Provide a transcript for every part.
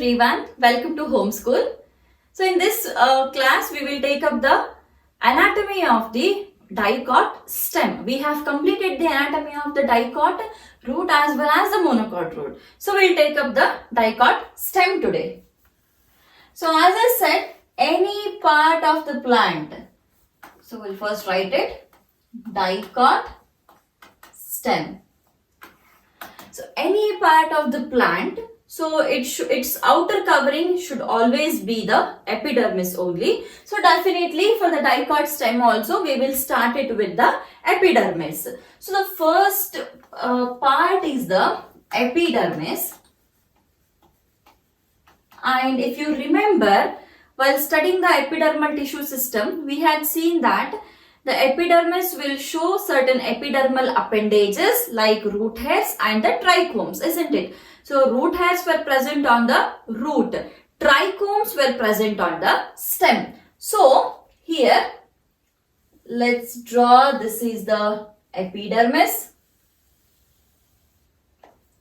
everyone, welcome to Homeschool. So in this class we will take up the anatomy of the dicot stem. We have completed the anatomy of the dicot root as well as the monocot root. So we will take up the dicot stem today. So as I said, any part of the plant. So we'll first write it, dicot stem. So any part of the plant, so its outer covering should always be the epidermis only. So definitely for the dicot stem also we will start it with the epidermis. So the first part is the epidermis. And if you remember, while studying the epidermal tissue system, we had seen that the epidermis will show certain epidermal appendages like root hairs and the trichomes, isn't it? So root hairs were present on the root, trichomes were present on the stem. So here, let's draw, this is the epidermis.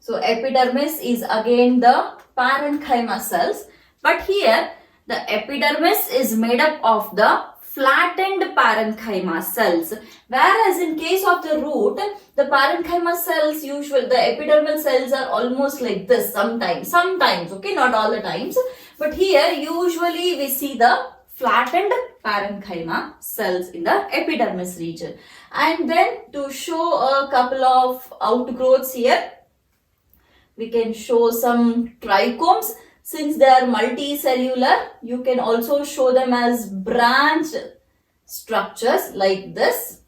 So epidermis is again the parenchyma cells, but here the epidermis is made up of the flattened parenchyma cells, whereas in case of the root, the parenchyma cells, the epidermal cells are almost like this sometimes, okay, not all the times, but here usually we see the flattened parenchyma cells in the epidermis region. And then to show a couple of outgrowths here, we can show some trichomes. Since they are multicellular, you can also show them as branch structures like this.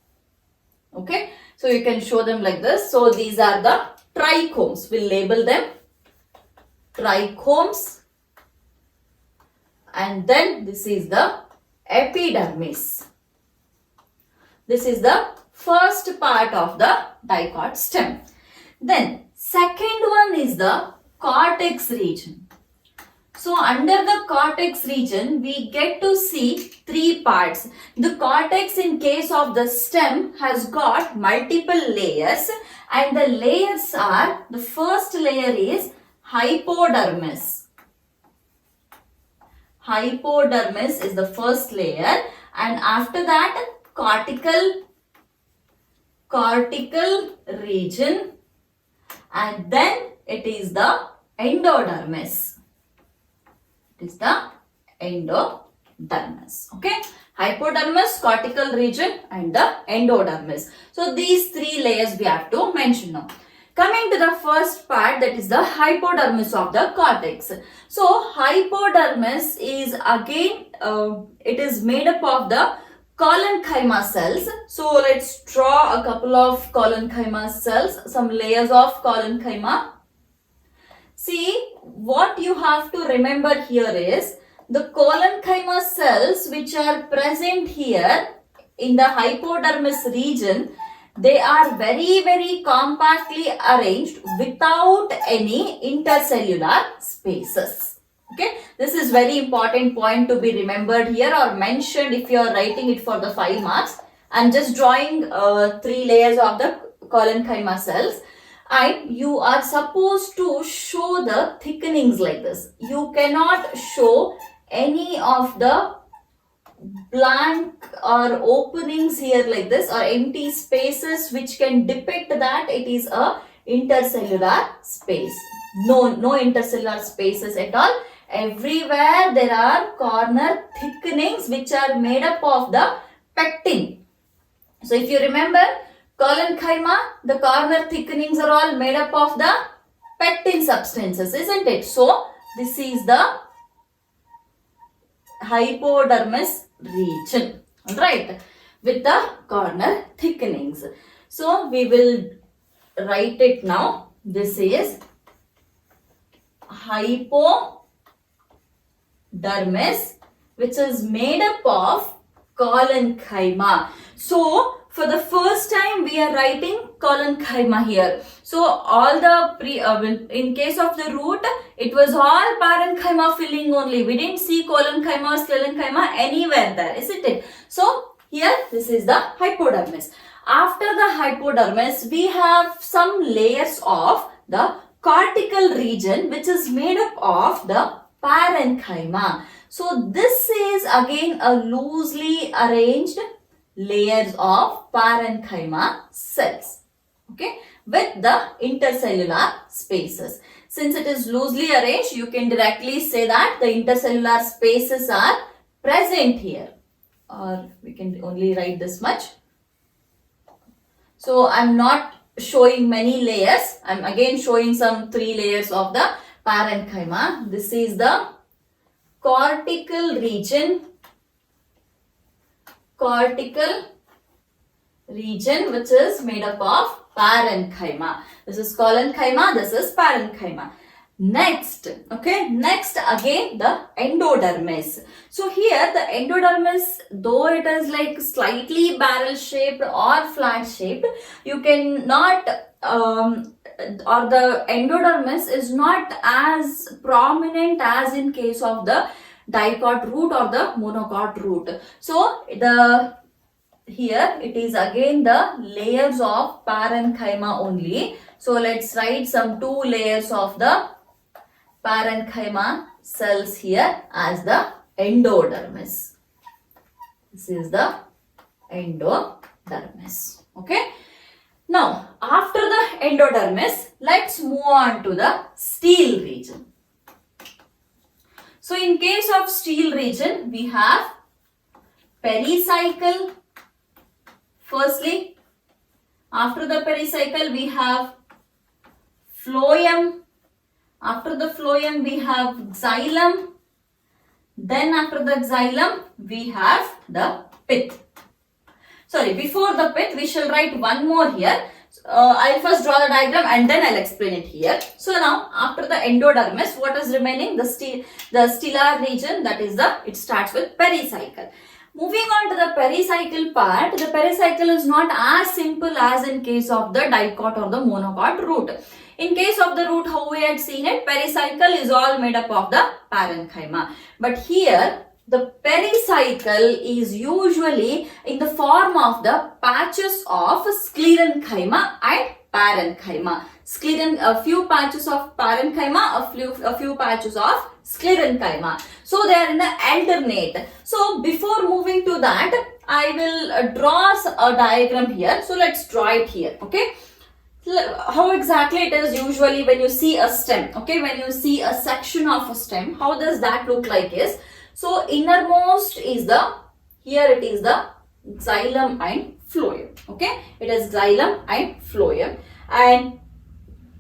Okay, so you can show them like this. So these are the trichomes. We'll label them trichomes. And then this is the epidermis. This is the first part of the dicot stem. Then second one is the cortex region. So under the cortex region, we get to see three parts. The cortex in case of the stem has got multiple layers, and the layers are, the first layer is hypodermis. Hypodermis is the first layer, and after that cortical region, and then it is the endodermis. It is the endodermis. Okay, hypodermis, cortical region, and the endodermis. So these three layers we have to mention now. Coming to the first part, that is the hypodermis of the cortex. So hypodermis is again it is made up of the collenchyma cells. So let's draw a couple of collenchyma cells, some layers of collenchyma. See, what you have to remember here is the collenchyma cells which are present here in the hypodermis region, they are very compactly arranged without any intercellular spaces. Okay, this is very important point to be remembered here or mentioned if you are writing it for the 5 marks. I am just drawing 3 layers of the collenchyma cells. And you are supposed to show the thickenings like this. You cannot show any of the blank or openings here like this or empty spaces which can depict that it is a intercellular space. No intercellular spaces at all. Everywhere there are corner thickenings which are made up of the pectin. So if you remember, collenchyma, the corner thickenings are all made up of the pectin substances, isn't it? So this is the hypodermis region, alright, with the corner thickenings. So we will write it now. This is hypodermis, which is made up of collenchyma. So for the first time we are writing collenchyma here. So all the in case of the root, it was all parenchyma filling only. We didn't see collenchyma or sclerenchyma anywhere there, isn't it? So here this is the hypodermis. After the hypodermis, we have some layers of the cortical region which is made up of the parenchyma. So this is again a loosely arranged layers of parenchyma cells, okay, with the intercellular spaces. Since it is loosely arranged, you can directly say that the intercellular spaces are present here, or we can only write this much. So I'm not showing many layers. I'm again showing some 3 layers of the parenchyma. This is the cortical region which is made up of parenchyma. This is collenchyma, this is parenchyma. Next again the endodermis. So here the endodermis, though it is like slightly barrel shaped or flat shaped, you cannot or the endodermis is not as prominent as in case of the dicot root or the monocot root. So here it is again the layers of parenchyma only. So let's write some 2 layers of the parenchyma cells here as the endodermis. This is the endodermis. Okay. Now after the endodermis, let's move on to the stele region. So in case of stele region, we have pericycle. Firstly, after the pericycle, we have phloem. After the phloem, we have xylem. Then after the xylem, we have the pith. Sorry, before the pith, we shall write one more here. I'll first draw the diagram and then I'll explain it here. So now, after the endodermis, what is remaining? The stellar region, that is it starts with pericycle. Moving on to the pericycle part, the pericycle is not as simple as in case of the dicot or the monocot root. In case of the root, how we had seen it, pericycle is all made up of the parenchyma. But here, the pericycle is usually in the form of the patches of sclerenchyma and parenchyma. A few patches of parenchyma, a few patches of sclerenchyma. So they are in the alternate. So before moving to that, I will draw a diagram here. So let's draw it here. Okay. How exactly it is usually when you see a stem. Okay. When you see a section of a stem, how does that look like is, so innermost is here it is the xylem and phloem. Okay. It is xylem and phloem. And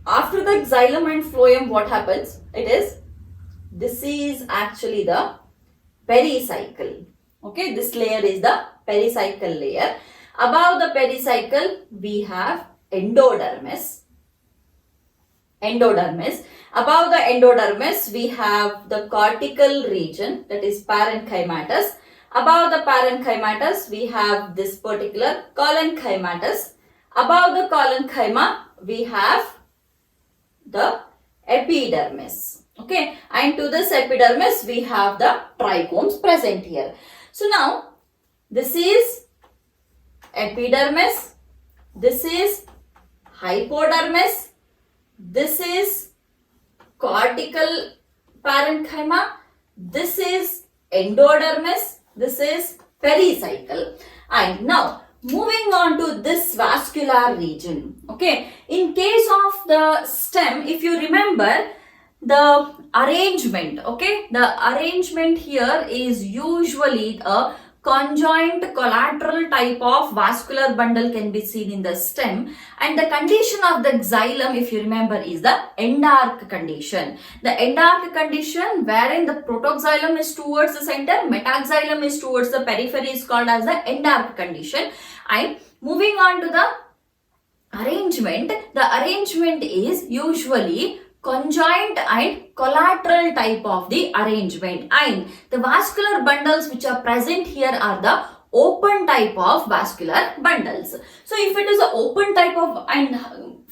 after the xylem and phloem, what happens? This is actually the pericycle. Okay, this layer is the pericycle layer. Above the pericycle, we have endodermis. Above the endodermis, we have the cortical region, that is parenchymatous. Above the parenchymatous, we have this particular collenchymatous. Above the collenchyma, we have the epidermis. Okay, and to this epidermis, we have the trichomes present here. So now, this is epidermis, this is hypodermis, this is cortical parenchyma, this is endodermis, this is pericycle. And now, moving on to this vascular region. Okay, in case of the stem, if you remember, the arrangement, okay, the arrangement here is usually a conjoint collateral type of vascular bundle can be seen in the stem, and the condition of the xylem, if you remember, is the endarch condition. The endarch condition wherein the protoxylem is towards the center, metaxylem is towards the periphery is called as the endarch condition. And moving on to the arrangement is usually conjoint and collateral type of the arrangement, and the vascular bundles which are present here are the open type of vascular bundles. So if it is an open type of, and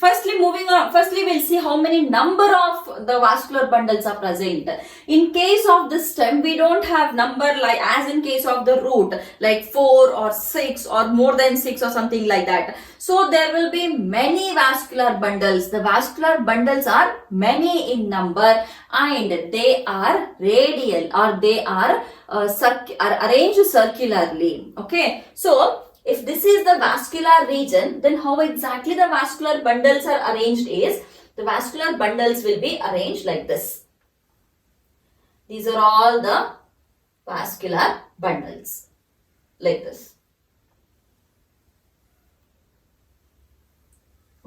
Firstly, moving on, firstly we'll see how many number of the vascular bundles are present. In case of the stem, we don't have number like as in case of the root, like 4 or 6 or more than 6 or something like that. So there will be many vascular bundles. The vascular bundles are many in number and they are radial or they are arranged circularly. Okay, so if this is the vascular region, then how exactly the vascular bundles are arranged is, the vascular bundles will be arranged like this. These are all the vascular bundles, like this.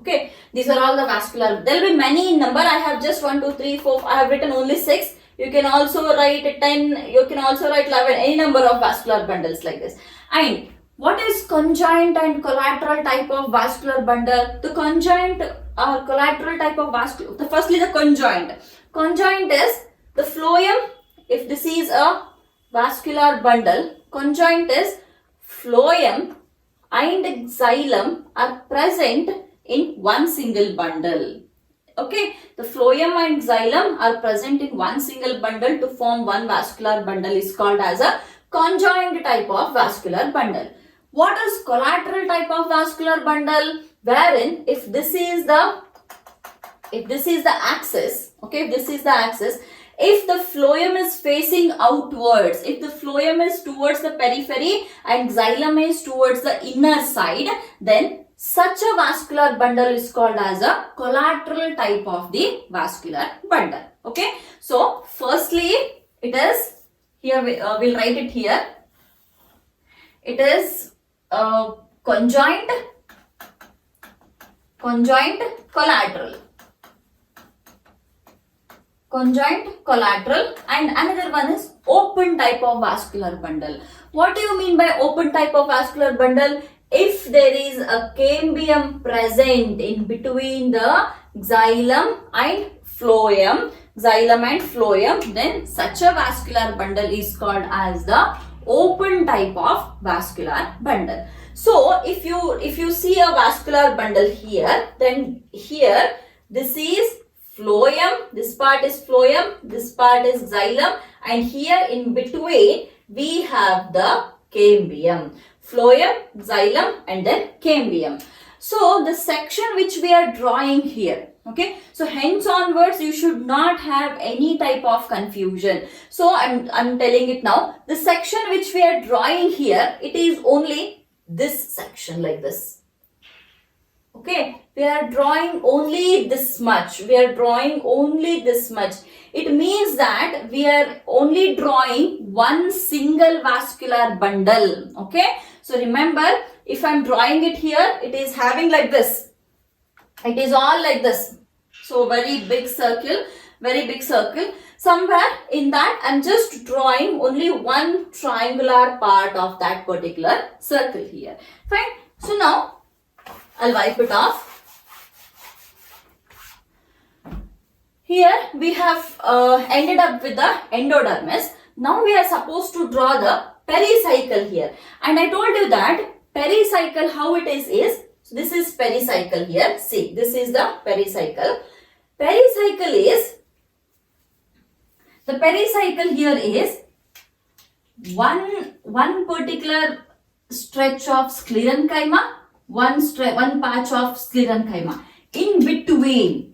Okay, these are all the vascular, there will be many in number. I have just 1, 2, 3, 4, I have written only 6. You can also write 10, you can also write 11, any number of vascular bundles like this. And what is conjoint and collateral type of vascular bundle? The conjoint or collateral type of vascular, firstly the conjoint. Conjoint is the phloem. If this is a vascular bundle, conjoint is phloem and xylem are present in one single bundle. Okay, the phloem and xylem are present in one single bundle to form one vascular bundle is called as a conjoint type of vascular bundle. What is collateral type of vascular bundle? Wherein if this is the axis, okay, if this is the axis, if the phloem is facing outwards, if the phloem is towards the periphery and xylem is towards the inner side, then such a vascular bundle is called as a collateral type of the vascular bundle. Okay, so firstly it is, here we'll write it here, it is conjoint, collateral. Conjoint, collateral, and another one is open type of vascular bundle. What do you mean by open type of vascular bundle? If there is a cambium present in between the xylem and phloem, then such a vascular bundle is called as the open type of vascular bundle. So if you see a vascular bundle here, then here this is phloem, this part is phloem, this part is xylem, and here in between we have the cambium. Phloem, xylem, and then cambium. So the section which we are drawing here, okay, so hence onwards you should not have any type of confusion. So I'm telling it now, the section which we are drawing here, it is only this section like this. Okay, we are drawing only this much. We are drawing only this much. It means that we are only drawing one single vascular bundle. Okay, so remember, if I am drawing it here, it is having like this. It is all like this. So very big circle, very big circle. Somewhere in that, I am just drawing only one triangular part of that particular circle here. Fine. So now, I'll wipe it off. Here we have ended up with the endodermis. Now we are supposed to draw the pericycle here. And I told you that pericycle, how it is so this is pericycle here. See, this is the pericycle. Pericycle is, the pericycle here is one particular stretch of sclerenchyma, one patch of sclerenchyma. In between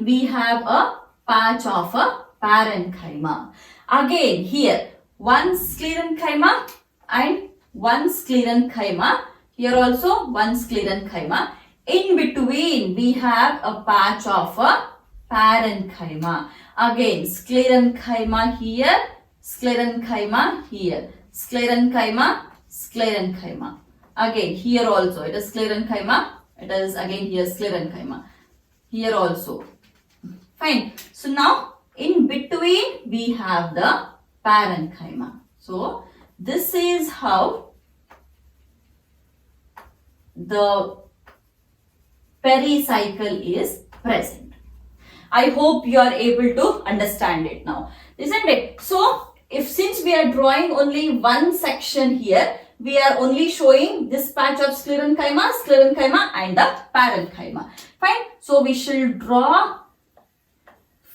we have a patch of a parenchyma. Again here one sclerenchyma and one sclerenchyma. Here also one sclerenchyma. In between we have a patch of a parenchyma. Again sclerenchyma here, sclerenchyma here, sclerenchyma. Again here also it is sclerenchyma. It is again here sclerenchyma. Here also. Fine. So now in between we have the parenchyma. So this is how the pericycle is present. I hope you are able to understand it now, isn't it? So since we are drawing only one section here, we are only showing this patch of sclerenchyma and the parenchyma. Fine. So we shall draw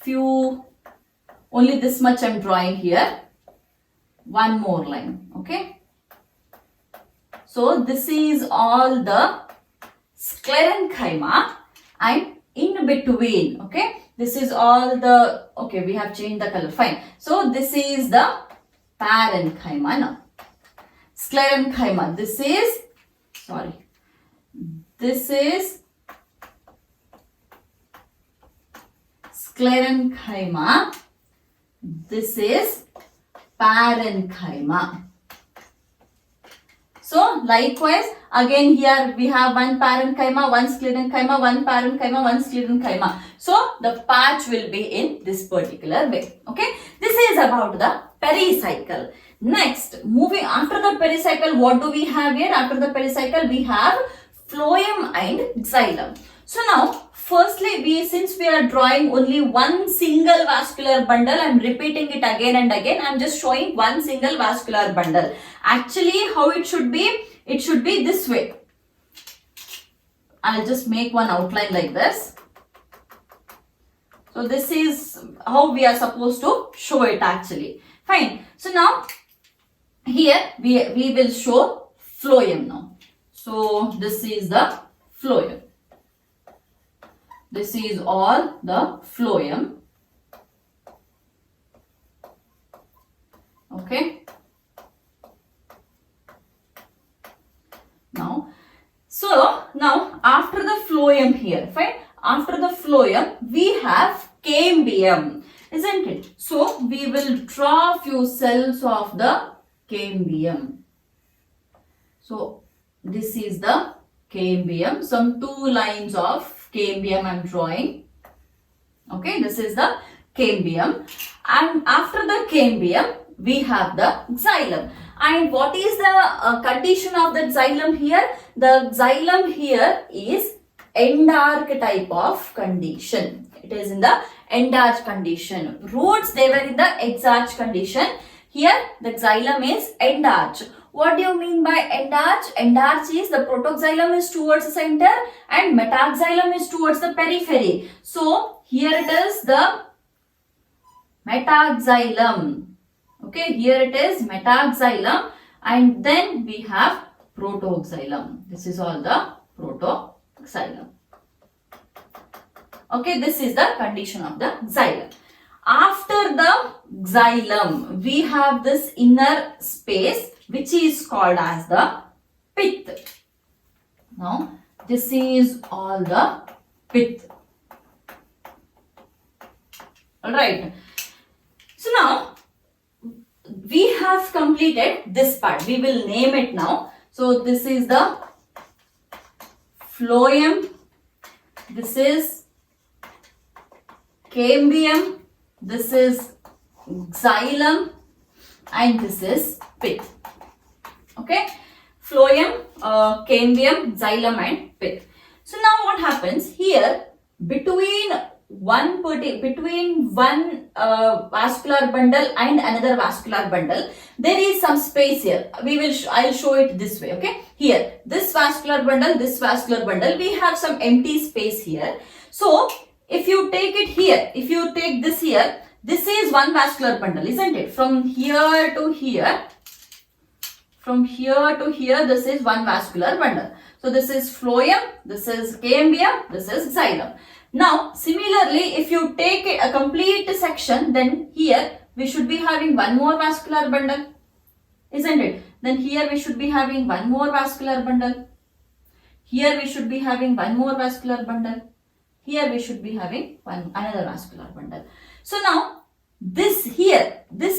few, only this much I am drawing here. One more line. Okay. So this is all the sclerenchyma, and in between, okay, this is all the, okay, we have changed the color, fine. So this is the parenchyma now. Sclerenchyma, this is, sorry, this is sclerenchyma, this is parenchyma. So likewise, again here we have one parenchyma, one sclerenchyma, one parenchyma, one sclerenchyma. So the patch will be in this particular way. Okay, this is about the pericycle. Next, moving after the pericycle, what do we have here? After the pericycle, we have phloem and xylem. So now, firstly, since we are drawing only one single vascular bundle, I am repeating it again and again. I am just showing one single vascular bundle. Actually, how it should be? It should be this way. I'll just make one outline like this. So this is how we are supposed to show it actually. Fine. So now, here we will show phloem now. So this is the phloem. This is all the phloem. Okay. Now, so now after the phloem here, fine. After the phloem, we have cambium, isn't it? So we will draw few cells of the cambium. So this is the cambium. Some 2 lines of cambium I am drawing. Okay, this is the cambium, and after the cambium we have the xylem. And what is the condition of the xylem here? The xylem here is endarch type of condition. It is in the endarch condition. Roots, they were in the exarch condition. Here the xylem is endarch. What do you mean by endarch? Endarch is the protoxylem is towards the center and metaxylem is towards the periphery. So here it is the metaxylem. Okay, here it is metaxylem, and then we have protoxylem. This is all the protoxylem. Okay, this is the condition of the xylem. After the xylem, we have this inner space which is called as the pith. Now, this is all the pith. Alright. So now, we have completed this part. We will name it now. So, this is the phloem. This is cambium. This is xylem. And this is pith. Okay, phloem, cambium, xylem and pith. So now what happens here, between one vascular bundle and another vascular bundle, there is some space here. I'll show it this way. Okay, here this vascular bundle, we have some empty space here. So if you take it here, if you take this here, this is one vascular bundle, isn't it? From here to here, this is one vascular bundle. So this is phloem, this is cambium, this is xylem. Now, similarly, if you take a complete section, then here we should be having one more vascular bundle, isn't it? Then here we should be having one more vascular bundle. Here we should be having one more vascular bundle. Here we should be having another vascular bundle. So now, this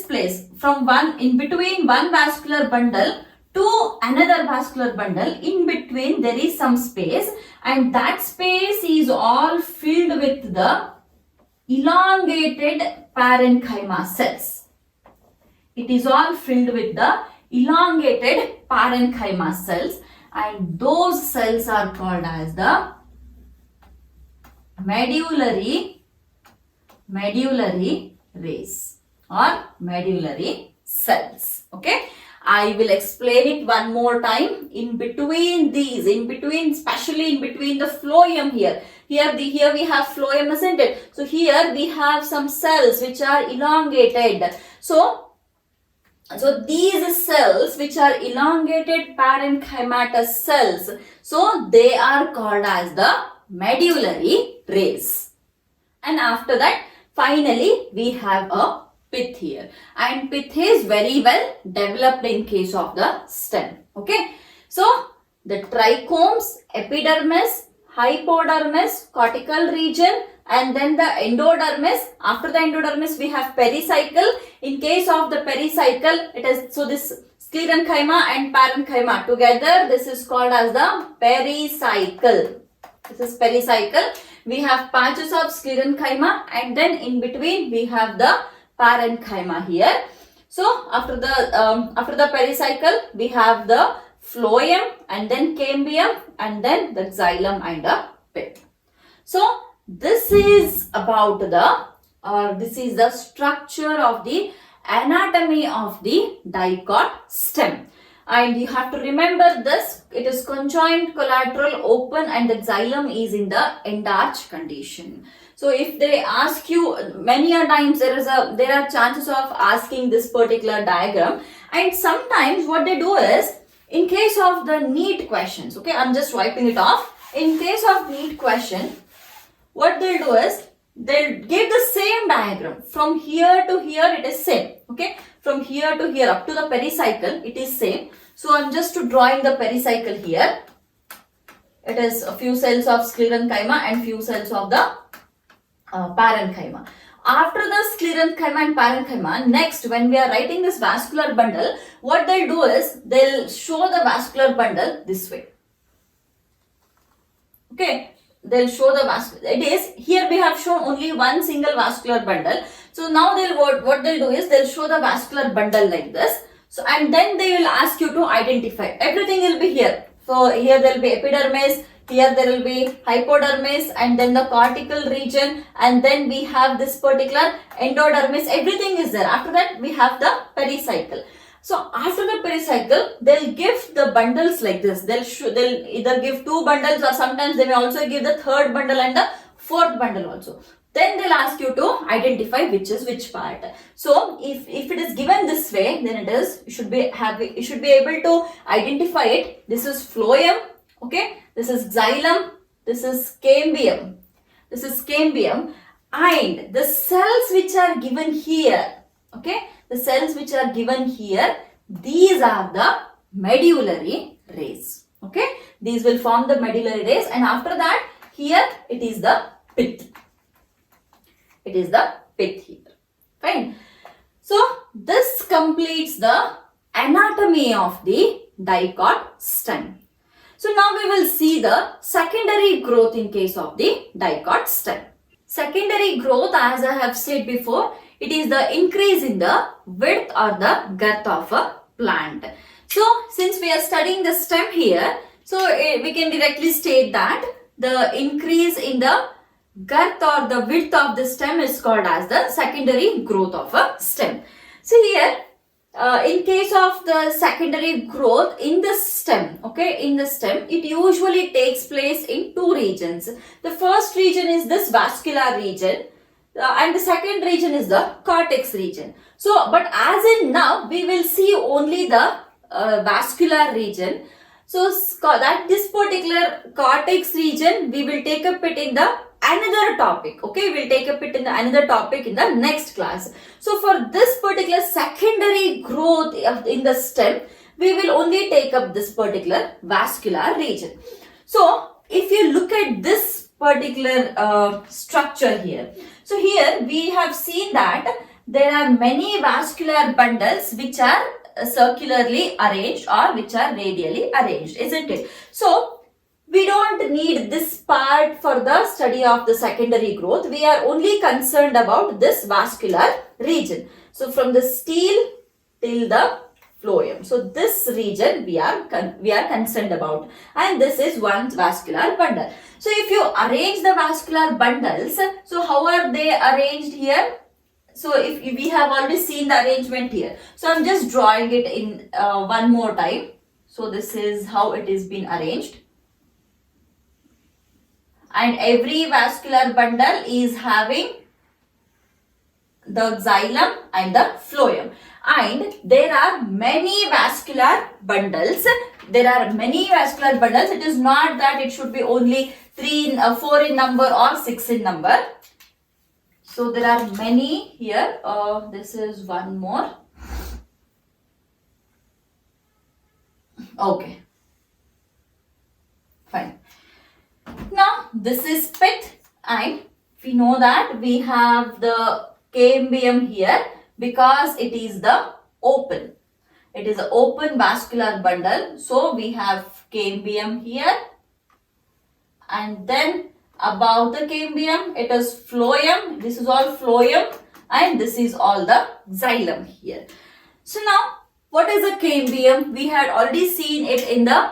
place from in between one vascular bundle to another vascular bundle, in between there is some space, and that space is all filled with the elongated parenchyma cells. It is all filled with the elongated parenchyma cells, and those cells are called as the medullary rays or medullary cells. Okay, I will explain it one more time. In between these, especially in between the phloem here. Here we have phloem, isn't it? So here we have some cells which are elongated. So these cells which are elongated parenchymatous cells, so they are called as the medullary rays. And after that, finally we have a pith here, and pith is very well developed in case of the stem. Okay, so the trichomes, epidermis, hypodermis, cortical region, and then the endodermis. After the endodermis we have pericycle. In case of the pericycle, it is, so this sclerenchyma and parenchyma together, this is called as the pericycle. This is pericycle. We have patches of sclerenchyma, and then in between we have the parenchyma here. So after the pericycle we have the phloem, and then cambium, and then the xylem and the pith. So this is about this is the structure of the anatomy of the dicot stem. And you have to remember this, it is conjoined, collateral, open, and the xylem is in the endarch condition. So if they ask you, many a times there are chances of asking this particular diagram, and sometimes what they do is, in case of the NEET questions, okay, I'm just wiping it off. In case of NEET question, what they'll do is, they'll give the same diagram. From here to here it is same. Okay, from here to here up to the pericycle it is same. So I'm just drawing the pericycle here. It is a few cells of sclerenchyma and few cells of the parenchyma. After the sclerenchyma and parenchyma, next when we are writing this vascular bundle, what they'll do is, they'll show the vascular bundle this way. Okay, they'll show the vascular, it is, here we have shown only one single vascular bundle. So now what they'll do is, they'll show the vascular bundle like this. So, and then they will ask you to identify. Everything will be here. So here there will be epidermis, here there will be hypodermis, and then the cortical region, and then we have this particular endodermis. Everything is there. After that we have the pericycle. So after the pericycle, they'll give the bundles like this. They'll either give two bundles, or sometimes they may also give the third bundle and the fourth bundle also. Then they'll ask you to identify which is which part. So if it is given this way, then it is, you should be able to identify it. This is phloem, okay, this is xylem, this is cambium, and the cells which are given here, okay, the cells which are given here, these are the medullary rays. Okay, these will form the medullary rays, and after that here it is the pith. It is the pith here. Fine. So this completes the anatomy of the dicot stem. So now we will see the secondary growth in case of the dicot stem. Secondary growth, as I have said before, it is the increase in the width or the girth of a plant. So since we are studying the stem here, so we can directly state that the increase in the girth or the width of the stem is called as the secondary growth of a stem. So here, in case of the secondary growth in the stem, okay, in the stem, it usually takes place in two regions. The first region is this vascular region, and the second region is the cortex region. So, but as in now, we will see only the vascular region. So, that this particular cortex region, we will take up it in the another topic. Okay, we'll take up it in the another topic in the next class. So, for this particular secondary growth in the stem, we will only take up this particular vascular region. So, if you look at this particular structure here, so here we have seen that there are many vascular bundles which are circularly arranged or which are radially arranged, isn't it? So, we don't need this part for the study of the secondary growth. We are only concerned about this vascular region. So, from the stele till the phloem. So, this region we are concerned about, and this is one vascular bundle. So, if you arrange the vascular bundles, so how are they arranged here? so if we have already seen the arrangement here, so I'm just drawing it in one more time. So this is how it is been arranged, and every vascular bundle is having the xylem and the phloem, and there are many vascular bundles. There are many vascular bundles. It is not that it should be only 4 in number or 6 in number. So there are many here. This is one more. Okay, fine. Now this is pit, and we know that we have the cambium here because it is the open. It is an open vascular bundle. So we have cambium here, and then above the cambium it is phloem. This is all phloem, and this is all the xylem here. So now what is a cambium? We had already seen it in the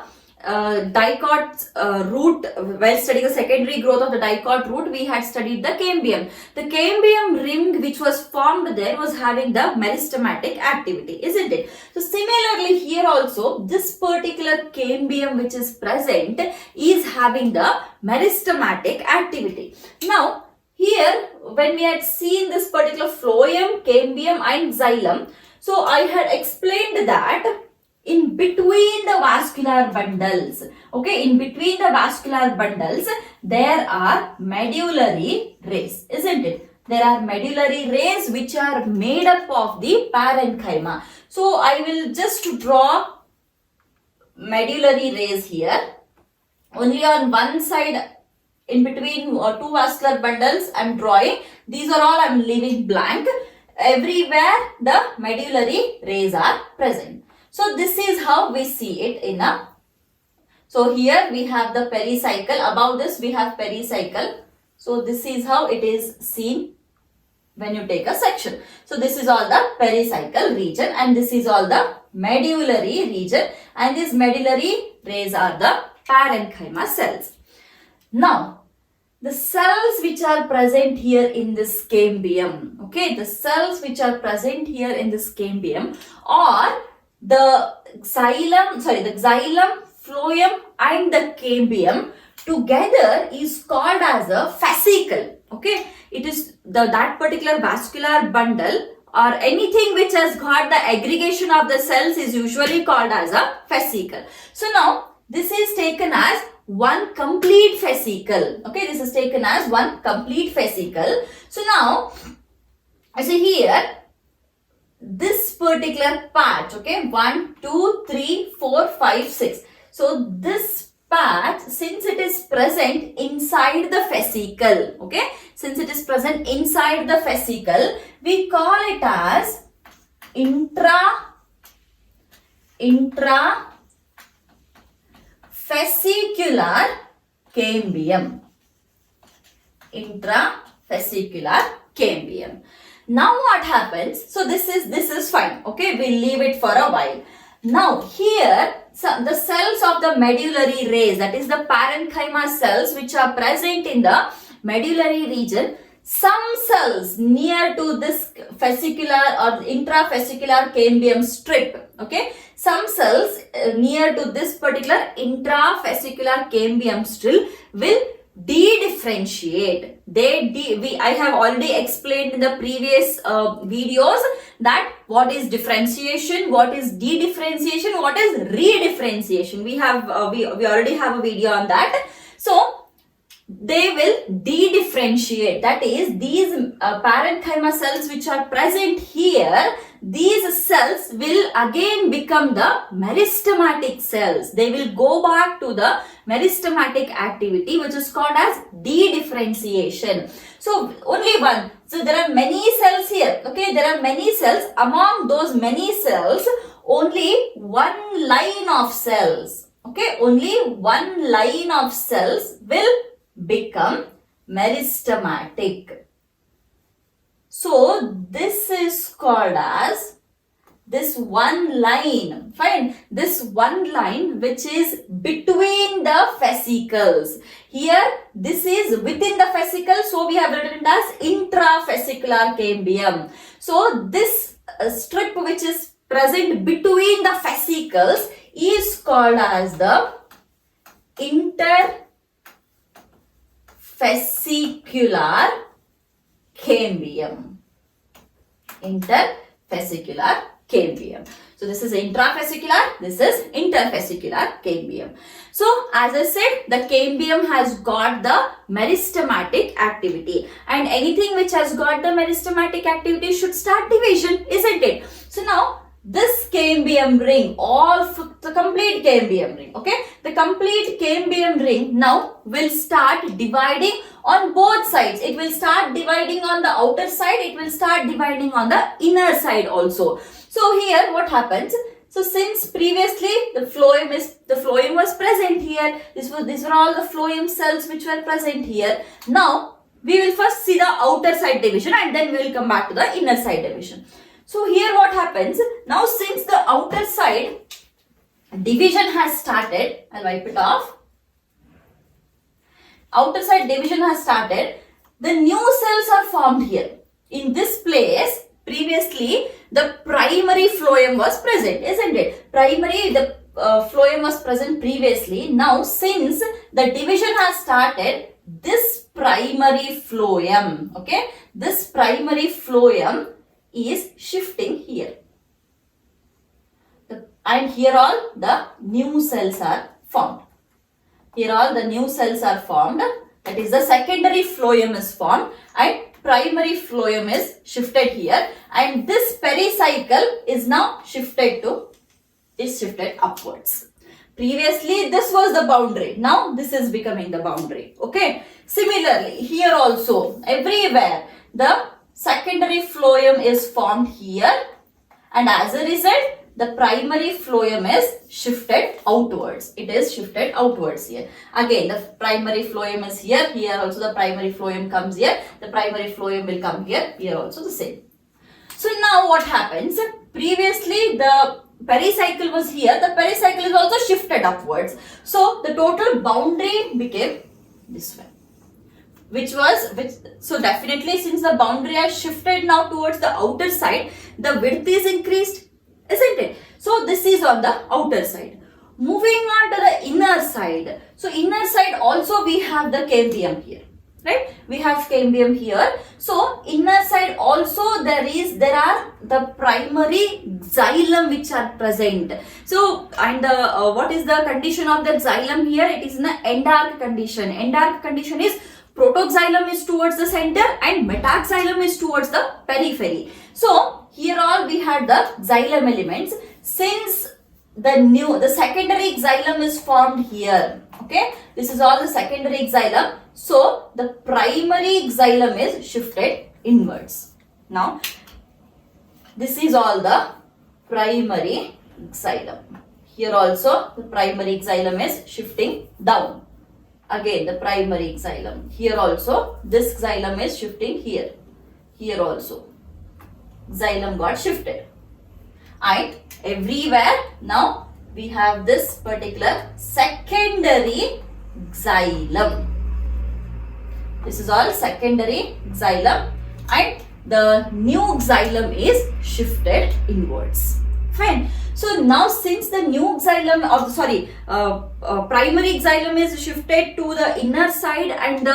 dicot root. While studying the secondary growth of the dicot root, we had studied the cambium. The cambium ring which was formed there was having the meristematic activity, isn't it? So similarly here also, this particular cambium which is present is having the meristematic activity. Now here, when we had seen this particular phloem, cambium and xylem, so I had explained that in between the vascular bundles, okay, in between the vascular bundles, there are medullary rays, isn't it? There are medullary rays which are made up of the parenchyma. So I will just draw medullary rays here. Only on one side, in between two vascular bundles, I am drawing. These are all I am leaving blank. Everywhere the medullary rays are present. So this is how we see it in a. So here we have the pericycle. Above this we have pericycle. So this is how it is seen when you take a section. So this is all the pericycle region, and this is all the medullary region, and these medullary rays are the parenchyma cells. Now the cells which are present here in this cambium, okay, the cells which are present here in this cambium are the xylem, phloem and the cambium together is called as a fascicle, okay. It is that particular vascular bundle or anything which has got the aggregation of the cells is usually called as a fascicle. So now this is taken as one complete fascicle, okay, this is taken as one complete fascicle. So now, see here, this particular patch, okay, 1, 2, 3, 4, 5, 6. So this patch, since it is present inside the fascicle, okay, since it is present inside the fascicle, we call it as intrafascicular cambium. Intrafascicular cambium. Now what happens? So this is fine, okay, we'll leave it for a while. Now here, the cells of the medullary rays, that is the parenchyma cells which are present in the medullary region, some cells near to this fascicular or intrafascicular cambium strip, okay, some cells near to this particular intrafascicular cambium strip will de-differentiate. I have already explained in the previous videos that what is differentiation, what is de-differentiation, what is re-differentiation. We already have a video on that. So they will de-differentiate. That is, these parenchyma cells which are present here, these cells will again become the meristematic cells. They will go back to the meristematic activity, which is called as de-differentiation. So only one. So there are many cells here. Okay, there are many cells. Among those many cells, only one line of cells. Okay, only one line of cells will become meristematic. So this is called as this one line, fine, this one line which is between the fascicles. Here, this is within the fascicle, so we have written it as intravascular cambium. So, this strip which is present between the fascicles is called as the interfascicular cambium. Interfascicular cambium. So this is intrafascicular, this is interfascicular cambium. So as I said, the cambium has got the meristematic activity, and anything which has got the meristematic activity should start division, isn't it? So now this cambium ring, the complete cambium ring, okay, the complete cambium ring now will start dividing on both sides. It will start dividing on the outer side, it will start dividing on the inner side also. So here what happens? So since previously the phloem was present here, these were all the phloem cells which were present here. Now we will first see the outer side division and then we will come back to the inner side division. So here what happens? Now since the outer side division has started, I'll wipe it off. Outer side division has started. The new cells are formed here. In this place, previously the primary phloem was present, isn't it? The phloem was present previously. Now since the division has started, this primary phloem, okay, this primary phloem is shifting here. And here all the new cells are formed. Here all the new cells are formed. That is, the secondary phloem is formed and primary phloem is shifted here, and this pericycle is now shifted upwards. Previously this was the boundary. Now this is becoming the boundary. Okay. Similarly, here also everywhere the secondary phloem is formed here, and as a result the primary phloem is shifted outwards. It is shifted outwards here. Again, the primary phloem is here. Here also the primary phloem comes here. The primary phloem will come here. Here also the same. So now what happens? Previously the pericycle was here. The pericycle is also shifted upwards. So the total boundary became this one. So definitely since the boundary has shifted now towards the outer side, the width is increased, isn't it? So this is on the outer side. Moving on to the inner side. So inner side also we have the cambium here, right? We have cambium here. So inner side also there are the primary xylem which are present. So and what is the condition of the xylem here? It is in the endarch condition. Endarch condition is protoxylem is towards the center and metaxylem is towards the periphery. So here all we had the xylem elements. Since the secondary xylem is formed here, okay, this is all the secondary xylem. So the primary xylem is shifted inwards. Now this is all the primary xylem. Here also the primary xylem is shifting down. Again the primary xylem. Here also this xylem is shifting here. Here also xylem got shifted. And everywhere now we have this particular secondary xylem. This is all secondary xylem and the new xylem is shifted inwards. Fine. So now since the new xylem primary xylem is shifted to the inner side and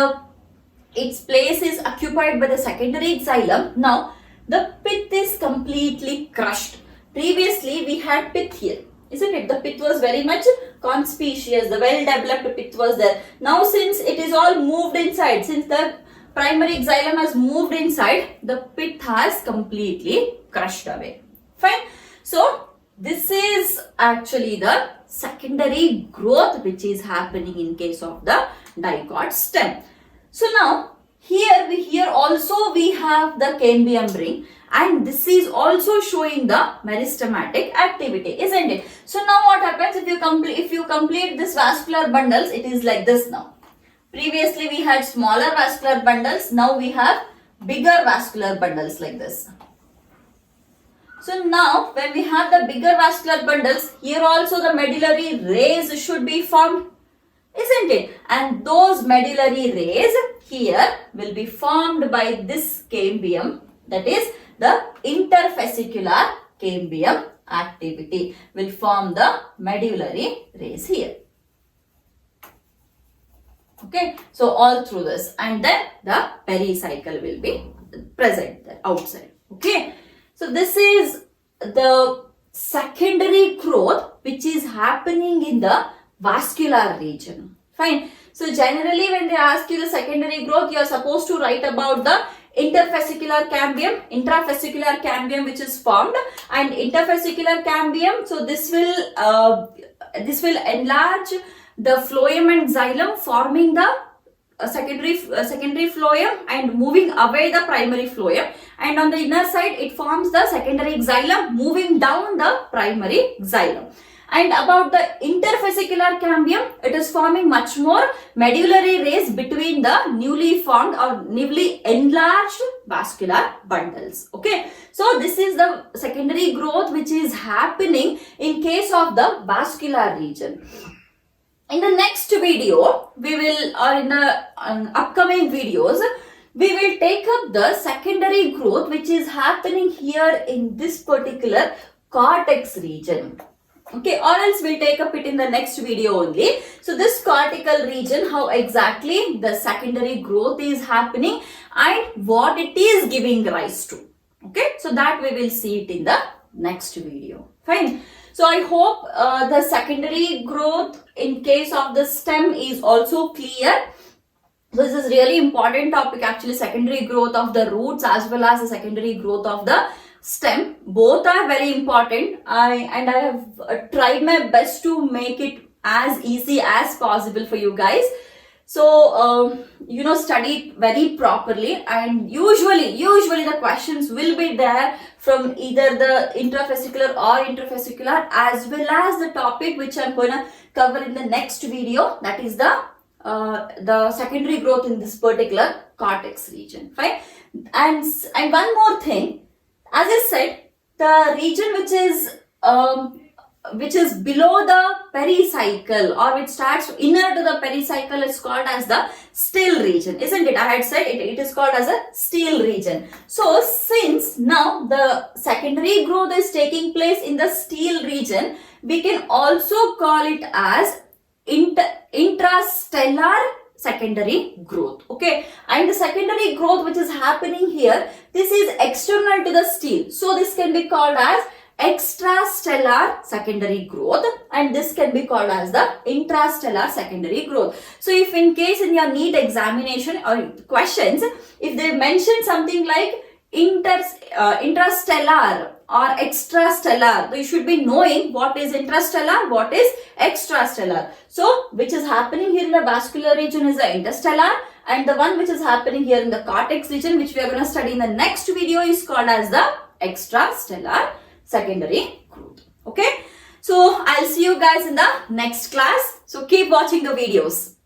its place is occupied by the secondary xylem, now the pith is completely crushed. Previously we had pith here, isn't it? The pith was very much conspicuous, the well developed pith was there. Now since it is all moved inside, since the primary xylem has moved inside, the pith has completely crushed away. Fine. So this is actually the secondary growth which is happening in case of the Dicot stem. So now here also we have the cambium ring, and this is also showing the meristematic activity, isn't it? So now what happens if you complete this vascular bundles? It is like this now. Previously we had smaller vascular bundles, now we have bigger vascular bundles like this. So now when we have the bigger vascular bundles, here also the medullary rays should be formed, isn't it? And those medullary rays here will be formed by this cambium, that is the interfascicular cambium activity will form the medullary rays here. Okay, so all through this, and then the pericycle will be present there outside. Okay, so this is the secondary growth which is happening in the vascular region. Fine. So generally when they ask you the secondary growth, you are supposed to write about the interfascicular cambium, intrafascicular cambium which is formed, and interfascicular cambium. So this will enlarge the phloem and xylem, forming the secondary phloem and moving away the primary phloem, and on the inner side it forms the secondary xylem moving down the primary xylem. And about the interfascicular cambium, it is forming much more medullary rays between the newly formed or newly enlarged vascular bundles. Okay, so this is the secondary growth which is happening in case of the vascular region. In the next video, we will, or in the upcoming videos, we will take up the secondary growth which is happening here in this particular cortex region. Okay, or else we'll take up it in the next video only. So this cortical region, how exactly the secondary growth is happening and what it is giving rise to. Okay, so that we will see it in the next video. Fine. So I hope the secondary growth in case of the stem is also clear. This is really important topic actually, secondary growth of the roots as well as the secondary growth of the stem. Both are very important. I have tried my best to make it as easy as possible for you guys. So study it very properly, and usually the questions will be there from either the intrafascicular or interfascicular as well as the topic which I'm going to cover in the next video, that is the secondary growth in this particular cortex region. Fine. And one more thing, as I said, the region which is below the pericycle or which starts inner to the pericycle is called as the still region, isn't it? I had said it is called as a still region. So since now the secondary growth is taking place in the still region, we can also call it as intrastellar secondary growth. Okay, and the secondary growth which is happening here, this is external to the still, so this can be called as extrastellar secondary growth, and this can be called as the intrastellar secondary growth. So if in case in your NEET examination or questions, if they mention something like intrastellar or extrastellar, you should be knowing what is intrastellar, what is extrastellar. So which is happening here in the vascular region is the interstellar, and the one which is happening here in the cortex region, which we are going to study in the next video, is called as the extrastellar secondary growth. Okay, so I'll see you guys in the next class. So keep watching the videos.